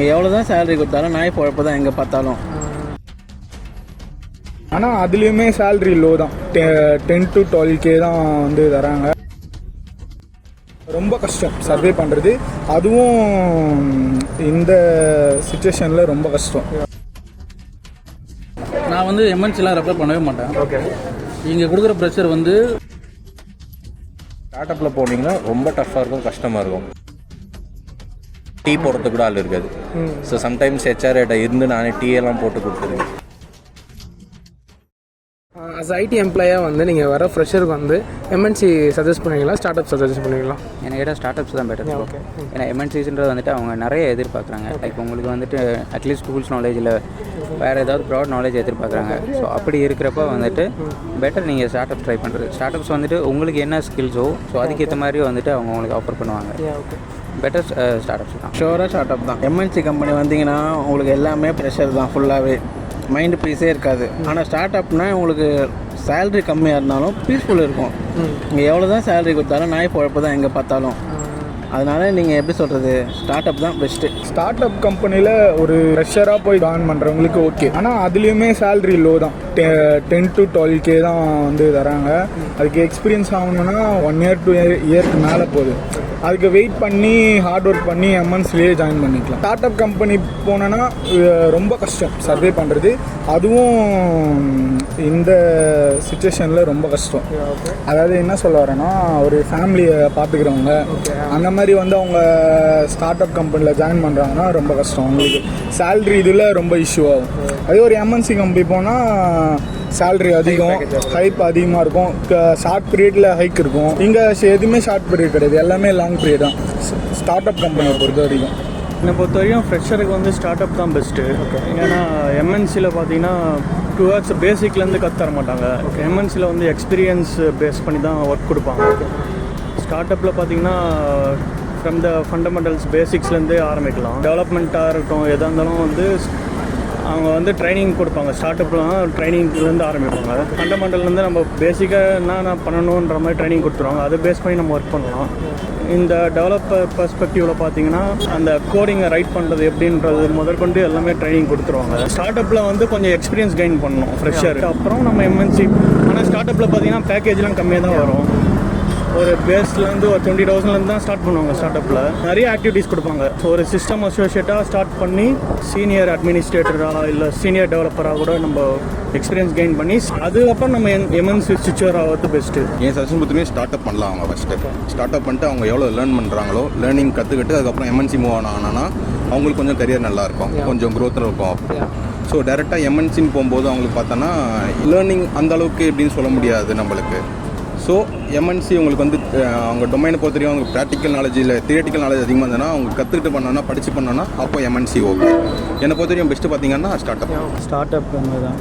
இங்கே எவ்வளோ தான் சேலரி கொடுத்தாலும் நாய் பொழப்பு தான் எங்கே பார்த்தாலும். ஆனால் அதுலேயுமே சேலரி லோ தான், 10 to 12K தான் வந்து தராங்க. ரொம்ப கஷ்டம் சர்வே பண்ணுறது, அதுவும் இந்த சுச்சுவேஷனில் ரொம்ப கஷ்டம். நான் வந்து எம்என்சிலாம் ரெஃபர் பண்ணவே மாட்டேன். ஓகே, இங்கே கொடுக்குற ப்ரெஷர் வந்து ஸ்டார்ட்அப்பில் போனீங்கன்னா ரொம்ப டஃப்பாக இருக்கும், கஷ்டமாக இருக்கும். டீ போடுறதுக்கு கூட ஆள் இருக்காது. ஸோ சம்டைம்ஸ் ஹெச்ஆர்கிட்ட இருந்து நானே டீ எல்லாம் போட்டு கொடுத்துருவேன். அஸ் ஐடி எம்ப்ளாயாக வந்து நீங்கள் வர ஃப்ரெஷருக்கு வந்து எம்என்சி சஜஸ்ட் பண்ணுவீங்களா, ஸ்டார்ட் அப் சஜஸ்ட் பண்ணுவீங்களா? எனக்கு கேட்டால் ஸ்டார்ட் அப்ஸ் தான் பெட்டர். ஓகே, ஏன்னா எம்என்சிஸ்ன்றது வந்துட்டு அவங்க நிறைய எதிர்பார்க்குறாங்க. லைக் உங்களுக்கு வந்துட்டு அட்லீஸ்ட் டூல்ஸ் நாலேஜில் வேறு ஏதாவது ப்ராட் நாலேஜ் எதிர்பார்க்குறாங்க. ஸோ அப்படி இருக்கிறப்ப வந்துட்டு பெட்டர் நீங்கள் ஸ்டார்ட் அப் ட்ரை பண்ணுறது. ஸ்டார்ட் அப்ஸ் வந்துட்டு உங்களுக்கு என்ன ஸ்கில்ஸோ ஸோ அதுக்கேற்ற மாதிரி வந்துட்டு அவங்க உங்களுக்கு ஆஃபர் பண்ணுவாங்க. பெட்டர் ஸ்டார்ட் அப்ஸ் தான், ஷோராக ஸ்டார்ட் அப் தான். எம்என்சி கம்பெனி வந்தீங்கன்னா உங்களுக்கு எல்லாமே ப்ரெஷர் தான், ஃபுல்லாகவே மைண்டு பீஸே இருக்காது. ஆனால் ஸ்டார்ட் அப்னால் உங்களுக்கு சேலரி கம்மியாக இருந்தாலும் பீஸ்ஃபுல் இருக்கும். இங்கே எவ்வளோ தான் சேலரி கொடுத்தாலும் நாய் பொழப்பு தான் எங்கே பார்த்தாலும். அதனால் நீங்கள் எப்படி சொல்கிறது, ஸ்டார்ட் அப் தான் பெஸ்ட்டு. ஸ்டார்ட் அப் கம்பெனியில் ஒரு ஃப்ரெஷராக போய் ஜாயின் பண்ணுறவங்களுக்கு ஓகே, ஆனால் அதுலேயுமே சேலரி லோ தான், 10 to 12K தான் வந்து தராங்க. அதுக்கு எக்ஸ்பீரியன்ஸ் ஆகணுன்னா 1 year 2 years மேலே போகுது. அதுக்கு வெயிட் பண்ணி ஹார்ட் ஒர்க் பண்ணி எம்என்சிலேயே ஜாயின் பண்ணிக்கலாம். ஸ்டார்ட் அப் கம்பெனி போனோன்னா ரொம்ப கஷ்டம் சர்வே பண்ணுறது, அதுவும் இந்த சுச்சுவேஷனில் ரொம்ப கஷ்டம். அதாவது என்ன சொல்ல வரேன்னா, ஒரு ஃபேமிலியை பார்த்துக்கிறவங்க அந்த மாதிரி வந்து அவங்க ஸ்டார்ட் அப் கம்பெனியில் ஜாயின் பண்ணுறாங்கன்னா ரொம்ப கஷ்டம். அவங்களுக்கு சேல்ரி இதில் ரொம்ப இஷ்யூ ஆகும். அதே ஒரு எம்என்சி கம்பெனி போனால் சேல்ரி அதிகம், ஹைப் அதிகமாக இருக்கும், ஷார்ட் பீரியடில் ஹைக் இருக்கும். இங்கே எதுவுமே ஷார்ட் பீரியட் கிடையாது, எல்லாமே லாங் பீரியட் தான் ஸ்டார்ட் அப் கம்பெனியை பொறுத்த வரைக்கும். என்னை பொறுத்த வரைக்கும் ஃப்ரெஷருக்கு வந்து ஸ்டார்ட் அப் தான் பெஸ்ட்டு. ஏன்னா எம்என்சியில் பார்த்தீங்கன்னா 2 years பேசிக்லேருந்து கற்றுத்தர மாட்டாங்க. எம்என்சியில் வந்து எக்ஸ்பீரியன்ஸ் பேஸ் பண்ணி தான் ஒர்க் கொடுப்பாங்க. ஸ்டார்ட் அப்பில் பார்த்தீங்கன்னா ஃப்ரம் த ஃபண்டமெண்டல்ஸ் பேசிக்ஸ்லேருந்தே ஆரம்பிக்கலாம். டெவலப்மெண்ட்டாக இருக்கட்டும், எதாக இருந்தாலும் வந்து அவங்க வந்து ட்ரைனிங் கொடுப்பாங்க. ஸ்டார்ட் அப்லாம் ட்ரைனிங்லேருந்து ஆரம்பிப்பாங்க. ஃபண்டமெண்டல்லேருந்து நம்ம பேசிக்காக என்ன பண்ணணுன்ற மாதிரி ட்ரைனிங் கொடுத்துருவாங்க. அதை பேஸ் பண்ணி நம்ம ஒர்க் பண்ணலாம். இந்த டெவலப்பர் பெர்ஸ்பெக்டிவில் பார்த்தீங்கன்னா அந்த கோடிங்கை ரைட் பண்ணுறது எப்படின்றது முதற்கொண்டு எல்லாமே ட்ரைனிங் கொடுத்துருவாங்க. ஸ்டார்ட் அப்பில் வந்து கொஞ்சம் எக்ஸ்பீரியன்ஸ் கெயின் பண்ணணும் ஃப்ரெஷர். அப்புறம் நம்ம எம்என்சி. ஆனால் ஸ்டார்ட் அப்பில் பார்த்தீங்கன்னா பேக்கேஜ்லாம் கம்மியாக தான் வரும். ஒரு பேஸ்லேருந்து ஒரு 20,000 தான் ஸ்டார்ட் பண்ணுவாங்க. ஸ்டார்ட் அப்பில் நிறைய ஆக்டிவிட்டீஸ் கொடுப்பாங்க. ஸோ ஒரு சிஸ்டம் அசோசியேட்டாக ஸ்டார்ட் பண்ணி சீனியர் அட்மினிஸ்ட்ரேட்டராக இல்லை சீனியர் டெவலப்பராக கூட நம்ம எக்ஸ்பீரியன்ஸ் கெயின் பண்ணி அதுக்கப்புறம் நம்ம எம்என்சி ஸ்விட்சர் ஆகிறது பெஸ்ட்டு. என் சஜஷன் பொறுத்தவரை ஸ்டார்ட் அப் பண்ணலாம். அவங்க ஃபஸ்ட்டு ஸ்டார்ட் அப் பண்ணிட்டு அவங்க எவ்வளோ லேர்ன் பண்ணுறாங்களோ லேர்னிங் கற்றுக்கிட்டு அதுக்கப்புறம் எம்என்சி மூவ் ஆனாங்கன்னா அவங்களுக்கு கொஞ்சம் கரியர் நல்லாயிருக்கும், கொஞ்சம் க்ரோத்தில் இருக்கும். ஸோ டேரெக்டாக எம்என்சின்னு போகும்போது அவங்களுக்கு பார்த்தோன்னா லேர்னிங் அந்த அளவுக்கு எப்படின்னு சொல்ல முடியாது நம்மளுக்கு. ஸோ எம்என்சி உங்களுக்கு வந்து அவங்க டொமைனை பொறுத்த வரைக்கும் அவங்க ப்ராக்டிக்கல் நாலேஜ் இல்லை தியேட்டிக்கல் நாலேஜ் அதிகமாக இருந்ததுன்னா அவங்க கற்றுக்கிட்டு பண்ணோன்னா படித்து பண்ணோன்னா அப்போ எம்என்சி ஓகே. என்னை பொறுத்த வரைக்கும் பெஸ்ட்டு பார்த்தீங்கன்னா ஸ்டார்ட் அப் தான்.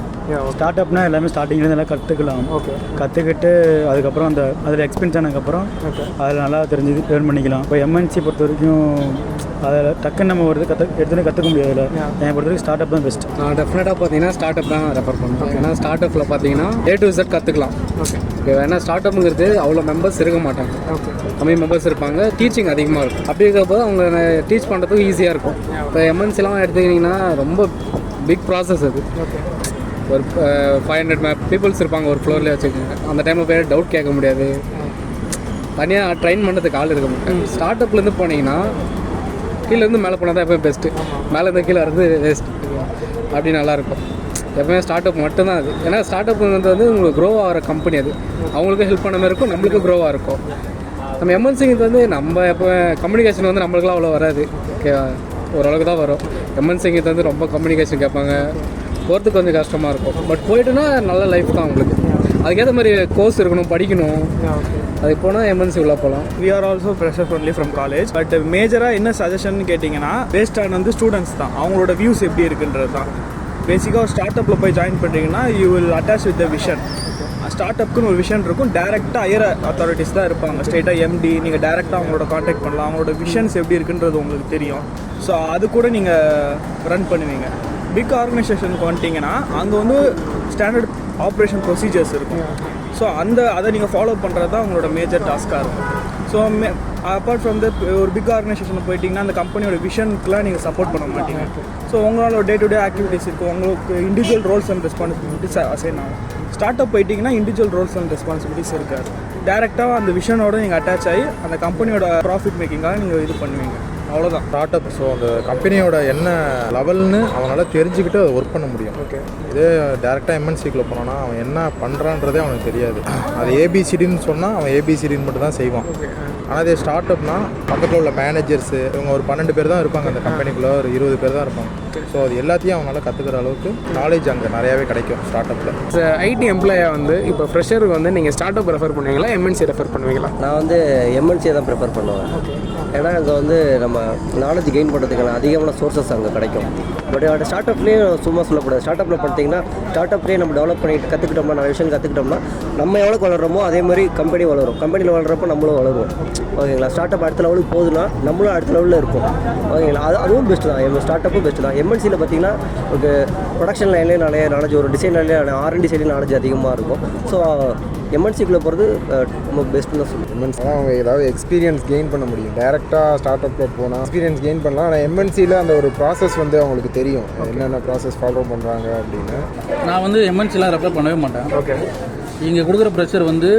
ஸ்டார்ட் அப்னா எல்லாமே ஸ்டார்டிங்லேருந்து எல்லாம் கற்றுக்கலாம். ஓகே, கற்றுக்கிட்டு அதுக்கப்புறம் அதில் எக்ஸ்பீரியன்ஸ் ஆனதுக்கப்புறம் அதில் நல்லா தெரிஞ்சு லேர்ன் பண்ணிக்கலாம். இப்போ எம்என்சி பொறுத்த வரைக்கும் அதில் டக்குன்னு நம்ம ஒரு எடுத்துன்னு கற்றுக்க முடியாதுல்ல. என்னை பொறுத்த வரைக்கும் ஸ்டார்ட் அப் தான் பெஸ்ட். நான் டெஃபினட்டாக பார்த்தீங்கன்னா ஸ்டார்ட் அப் தான் ரெஃபர் பண்ணுவேன். ஏன்னா ஸ்டார்ட் அப்பில் பார்த்தீங்கன்னா A to Z கற்றுக்கலாம். ஓகே, ஏன்னா ஸ்டார்ட் அப்புங்கிறது அவ்வளோ மெம்பர்ஸ் இருக்க மாட்டாங்க, கம்மி மெம்பர்ஸ் இருப்பாங்க, டீச்சிங் அதிகமாக இருக்கும். அப்படி இருக்கிறப்போ அவங்க டீச் பண்ணுறதுக்கு ஈஸியாக இருக்கும். இப்போ எம்என்சிலாம் எடுத்துக்கிட்டிங்கன்னா ரொம்ப பிக் ப்ராசஸ் அது. ஒரு 500 பீப்புள்ஸ் இருப்பாங்க ஒரு ஃப்ளோர்லேயே வச்சுக்கோங்க. அந்த டைமில் போய் டவுட் கேட்க முடியாது, தனியாக ட்ரெயின் பண்ணுறதுக்கு ஆள் இருக்க மாட்டாங்க. ஸ்டார்ட் அப்லேருந்து போனீங்கன்னா கீழேருந்து மேலே போனால் தான் எப்போயும் பெஸ்ட்டு, மேலேருந்து கீழே இருந்து வேஸ்ட். அப்படி நல்லாயிருக்கும். எப்பவுமே ஸ்டார்ட் அப் மட்டும்தான் அது. ஏன்னா ஸ்டார்ட் அப் வந்து உங்களுக்கு க்ரோ ஆகிற கம்பெனி அது. அவங்களுக்கும் ஹெல்ப் பண்ண மாதிரி இருக்கும், நம்மளுக்கும் க்ரோவாக இருக்கும். நம்ம எம்என்சிக்கு வந்து நம்ம எப்போ கம்யூனிகேஷன் வந்து நம்மளுக்குலாம் அவ்வளோ வராது. ஓகே, ஓரளவுக்கு தான் வரும். எம்என்சிக்கு வந்து ரொம்ப கம்யூனிகேஷன் கேட்பாங்க, போகிறதுக்கு கொஞ்சம் கஷ்டமாக இருக்கும். பட் போய்ட்டுனா நல்ல லைஃப் தான் உங்களுக்கு. அதுக்கேற்ற மாதிரி கோர்ஸ் இருக்கணும், படிக்கணும். அதுக்கு போனால் எம்என்சி உள்ள போகலாம். We are also fresher only from college. But மேஜராக என்ன சஜஷன் கேட்டிங்கன்னா பேஸ்ட் ஆன் வந்து ஸ்டூடெண்ட்ஸ் தான், அவங்களோட வியூஸ் எப்படி இருக்குன்றது தான். பேசிக்காக ஒரு ஸ்டார்ட் அப்பில் போய் ஜாயின் பண்ணுறீங்கன்னா you will attach with the vision. Start அப்புக்குன்னு ஒரு விஷன் இருக்கும். டேரெக்டாக ஹையர் அத்தாரிட்டிஸ் தான் இருப்பாங்க, ஸ்ட்ரெயிட்டாக எம்டி. நீங்கள் டேரெக்டாக அவங்களோட காண்டாக்ட் பண்ணலாம், அவங்களோட விஷன்ஸ் எப்படி இருக்குன்றது உங்களுக்கு தெரியும். ஸோ அது கூட நீங்கள் ரன் பண்ணுவீங்க. பிக் ஆர்கனைசேஷனுக்கு வந்துட்டிங்கன்னா அங்கே வந்து ஸ்டாண்டர்ட் ஆப்ரேஷன் ப்ரொசீஜர்ஸ் இருக்கும். ஸோ அதை நீங்கள் ஃபாலோ பண்ணுறது தான் உங்களோட மேஜர் டாஸ்க்காக இருக்கும். ஸோ அப்பார்ட் ஃப்ரம் தட் ஒரு பிக் ஆர்கனைசேஷன் போயிட்டிங்கன்னா அந்த கம்பெனியோட விஷனுக்குலாம் நீங்கள் சப்போர்ட் பண்ண மாட்டீங்க. ஸோ உங்களோட டே டு டே ஆக்டிவிட்டீஸ் இருக்கும், உங்களுக்கு individual roles and responsibilities assign ஆகும். ஸ்டார்ட் அப் போயிட்டிங்கன்னா இண்டிவிஜுவல் ரோல்ஸ் அண்ட் ரெஸ்பான்சிபிலிட்டிஸ் இருக்காது. டேரெக்டாக அந்த விஷனோட நீங்கள் அட்டாச் ஆகி அந்த கம்பெனியோட ப்ராஃபிட் மேக்கிங்காக நீங்கள் இது பண்ணுவீங்க, அவ்வளோதான். ஸ்டார்ட் அப் ஸோ அந்த கம்பெனியோட என்ன லெவல்னு அவனால் தெரிஞ்சுக்கிட்டு அதை ஒர்க் பண்ண முடியும். ஓகே, இதே டேரெக்டாக எம்என்சிக்குள்ளே போனோன்னா அவன் என்ன பண்ணுறான்றதே அவனுக்கு தெரியாது. அது ஏபிசிடின்னு சொன்னால் அவன் ஏபிசிடின்னு மட்டும் தான் செய்வான். ஆனால் இதே ஸ்டார்ட் அப்னா பக்கத்தில் உள்ள மேனேஜர்ஸு இவங்க ஒரு 12 பேர் தான் இருப்பாங்க அந்த கம்பெனிக்குள்ளே, ஒரு 20 பேர் தான் இருப்பாங்க. ஸோ அது எல்லாத்தையும் அவனால் கற்றுக்கிற அளவுக்கு நாலேஜ் அங்கே நிறையாவே கிடைக்கும் ஸ்டார்ட் அப்பில். ஐடி எம்ப்ளாயாக வந்து இப்போ ஃப்ரெஷருக்கு வந்து நீங்கள் ஸ்டார்ட் அப் ரெஃபர் பண்ணுவீங்களா, எம்என்சி ரெஃபர் பண்ணுவீங்களா? நான் வந்து எம்என்சியை தான் ப்ரிஃபர் பண்ணுவேன். ஏன்னா அங்கே வந்து நம்ம நாலேஜ் கெயின் பண்ணுறதுக்கான அதிகமான சோர்ஸஸ் அங்கே கிடைக்கும். பட் அந்த ஸ்டார்ட் அப்லேயும் சும்மா சொல்லக்கூடாது. ஸ்டார்ட் அப்பில் பார்த்தீங்கன்னா ஸ்டார்ட் அப்லேயே நம்ம டெவலப் பண்ணிட்டு கற்றுக்கிட்டோம்னா, நிறைய விஷயம் கற்றுக்கிட்டோம்னா நம்ம எவ்வளோக்கு வளர்கிறோமோ அதே மாதிரி கம்பெனி வளரும். கம்பெனியில் வளர்கிறப்ப நம்மளும் வளருவோம். ஓகேங்களா? ஸ்டார்ட் அப் அடுத்த லெவலுக்கு போகுதுன்னா நம்மளும் அடுத்த லெவலில் இருக்கும். ஓகேங்களா? அதுவும் பெஸ்ட்டு தான். ஸ்டார்ட் அப்பும் பெஸ்ட்டு தான். எம்என்சியில் பார்த்தீங்கன்னா ஒரு ப்ரொடக்ஷன் லைன்லேயே நிறைய நாலேஜ், ஒரு டிசைன் லைன்லேயே R&D சைட்லேயும் நாலேஜ் அதிகமாக இருக்கும். ஸோ எம்என்சிக்குள்ளே போகிறது ரொம்ப பெஸ்ட்டுன்னு தான் சொல்லுவேன். எம்என்சி அவங்க ஏதாவது எக்ஸ்பீரியன்ஸ் கெயின் பண்ண முடியும். டேரெக்டாக ஸ்டார்ட் அப்பில் போனால் எக்ஸ்பீரியன்ஸ் கெயின் பண்ணலாம். ஆனால் எம்என்சியில் அந்த ஒரு ப்ராசஸ் வந்து அவங்களுக்கு தெரியும், என்னென்ன ப்ராசஸ் ஃபாலோ பண்ணுறாங்க அப்படின்னு. நான் வந்து எம்என்சிலாம் ரெஃபர் பண்ணவே மாட்டேன். ஓகே, இங்கே கொடுக்குற ப்ரெஷர் வந்து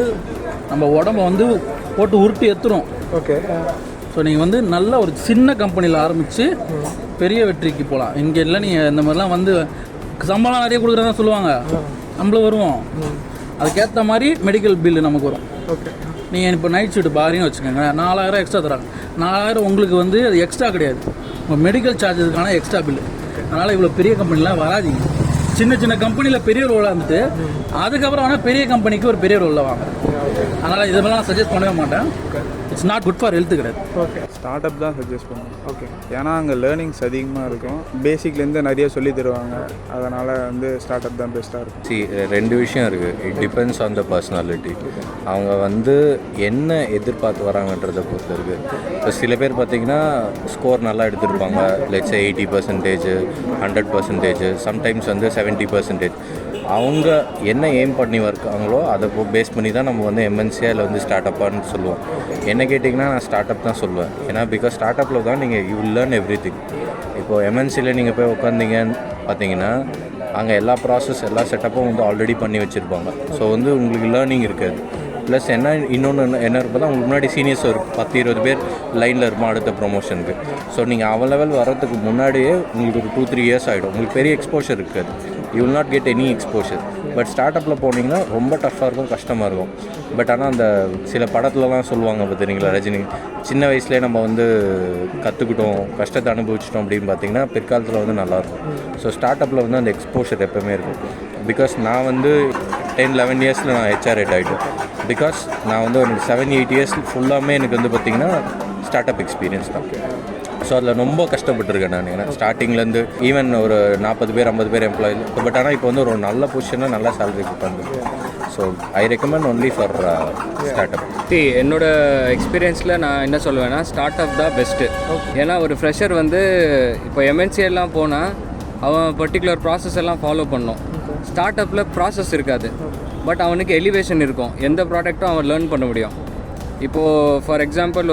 நம்ம உடம்ப வந்து போட்டு உருட்டி எடுத்துரும். ஓகே. ஸோ நீங்கள் வந்து நல்ல ஒரு சின்ன கம்பெனியில் ஆரம்பித்து பெரிய வெற்றிக்கு போகலாம். இங்கே இல்லை நீங்கள் இந்த மாதிரிலாம் வந்து சம்பளம் நிறைய கொடுக்குறதா சொல்லுவாங்க, நம்மளும் வருவோம். அதுக்கேற்ற மாதிரி மெடிக்கல் பில்லு நமக்கு வரும். ஓகே, நீங்கள் இப்போ நைட் ஷிஃப்ட் பாரின்னு வச்சுக்கோங்க, 4000 எக்ஸ்ட்ரா தராங்க. 4000 உங்களுக்கு வந்து அது எக்ஸ்ட்ரா கிடையாது, உங்கள் மெடிக்கல் சார்ஜஸுக்கான எக்ஸ்ட்ரா பில்லு. அதனால் இவ்வளோ பெரிய கம்பெனிலாம் வராதிங்க. சின்ன சின்ன கம்பெனியில் பெரிய ரோலாக இருந்துட்டு அதுக்கப்புறம் ஆனால் பெரிய கம்பெனிக்கு ஒரு பெரிய ரோலில் வாங்க. அதனால் இதெல்லாம் நான் சஜஸ்ட் பண்ணவே மாட்டேன். It's not good for health கிடையாது. ஓகே. ஸ்டார்ட் அப் தான் சஜஸ்ட் பண்ணுவேன். ஓகே. ஏன்னா அங்கே லேர்னிங்ஸ் அதிகமாக இருக்கும், பேசிக்லேருந்து நிறைய சொல்லி தருவாங்க. அதனால் வந்து ஸ்டார்ட் அப் தான் பெஸ்ட்டாக இருக்கும். ரெண்டு விஷயம் இருக்குது. It depends on the personality. அவங்க வந்து என்ன எதிர்பார்த்து வராங்கன்றதை பொறுத்து இருக்குது. இப்போ சில பேர் பார்த்திங்கன்னா ஸ்கோர் நல்லா எடுத்துருப்பாங்க, லெட்ஸ் 80%, 100%, சம்டைம்ஸ் வந்து 70%. அவங்க என்ன எய்ம் பண்ணி இருக்காங்களோ அதை பேஸ் பண்ணி தான் நம்ம வந்து எம்என்சியாக இல்லை வந்து ஸ்டார்ட் அப்பான்னு சொல்லுவோம். என்ன கேட்டிங்கன்னா நான் ஸ்டார்ட் அப் தான் சொல்லுவேன். ஏன்னா பிகாஸ் ஸ்டார்ட் அப்பில் தான் நீங்கள் யூ லேர்ன் எவ்ரி திங். இப்போது எம்என்சியில் நீங்கள் போய் உட்காந்திங்கன்னு பார்த்தீங்கன்னா அங்கே எல்லா ப்ராசஸ் எல்லா செட்டப்பும் வந்து ஆல்ரெடி பண்ணி வச்சுருப்பாங்க. ஸோ வந்து உங்களுக்கு லேர்னிங் இருக்காது. ப்ளஸ் இன்னொன்று என்ன இருப்போ தான் உங்களுக்கு முன்னாடி சீனியர்ஸ் ஒரு 10-20 பேர் லைனில் இருப்போம் அடுத்த ப்ரொமோஷனுக்கு. ஸோ நீங்கள் அவன் லெவல் வர்றதுக்கு முன்னாடியே உங்களுக்கு ஒரு 2-3 இயர்ஸ் ஆகிடும். உங்களுக்கு பெரிய எக்ஸ்போஷர் இருக்காது. You will not get any exposure. But start அப்பில் போனீங்கன்னா ரொம்ப டஃப்பாக இருக்கும், கஷ்டமாக இருக்கும். பட் ஆனால் அந்த சில படத்துலலாம் சொல்லுவாங்க பார்த்துறீங்களா, ரஜினி சின்ன வயசுலேயே நம்ம வந்து கற்றுக்கிட்டோம், கஷ்டத்தை அனுபவிச்சிட்டோம் அப்படின்னு பார்த்தீங்கன்னா பிற்காலத்தில் வந்து நல்லாயிருக்கும். ஸோ ஸ்டார்ட் அப்பில் வந்து அந்த எக்ஸ்போஷர் எப்போவுமே இருக்கும். பிகாஸ் நான் வந்து 10-11 இயர்ஸில் நான் ஹெச்ஆர் ஹெட் ஆகிட்டேன். பிகாஸ் நான் வந்து ஒரு 7-8 இயர்ஸ் ஃபுல்லாமே எனக்கு வந்து பார்த்திங்கன்னா ஸ்டார்ட் அப் எக்ஸ்பீரியன்ஸ் தான். ஸோ அதில் ரொம்ப கஷ்டப்பட்டுருக்கேன் நான். ஏன்னா ஸ்டார்டிங்லேருந்து ஈவன் ஒரு 40 பேர் 50 பேர் எம்ப்ளாயி. பட் ஆனால் இப்போ வந்து ஒரு நல்ல பொசிஷனில் நல்ல சேலரி கொடுப்பாங்க. So I recommend only for start up. என்னோட எக்ஸ்பீரியன்ஸில் நான் என்ன சொல்லுவேன்னா ஸ்டார்ட் அப் தான் பெஸ்ட்டு. ஏன்னா ஒரு ஃப்ரெஷர் வந்து இப்போ எம்என்சி எல்லாம் போனால் அவன் பர்டிகுலர் ப்ராசஸ் எல்லாம் ஃபாலோ பண்ணணும். ஸ்டார்ட் அப்பில் ப்ராசஸ் இருக்காது, பட் அவனுக்கு எலிவேஷன் இருக்கும். எந்த ப்ராடக்ட்டும் அவன் லேர்ன் பண்ண முடியும். இப்போது ஃபார் எக்ஸாம்பிள்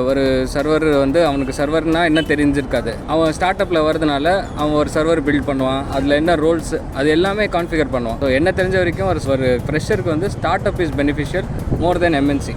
ஒரு சர்வர் வந்து அவனுக்கு சர்வர்னால் என்ன தெரிஞ்சிருக்காது. அவன் ஸ்டார்ட் அப்பில் வரதுனால அவன் ஒரு சர்வர் பில்ட் பண்ணுவான், அதில் என்ன ரோல்ஸ் அது எல்லாமே கான்ஃபிகர் பண்ணுவான். ஸோ என்ன தெரிஞ்ச வரைக்கும் ஒரு ஃப்ரெஷருக்கு வந்து start up is beneficial more then MNC.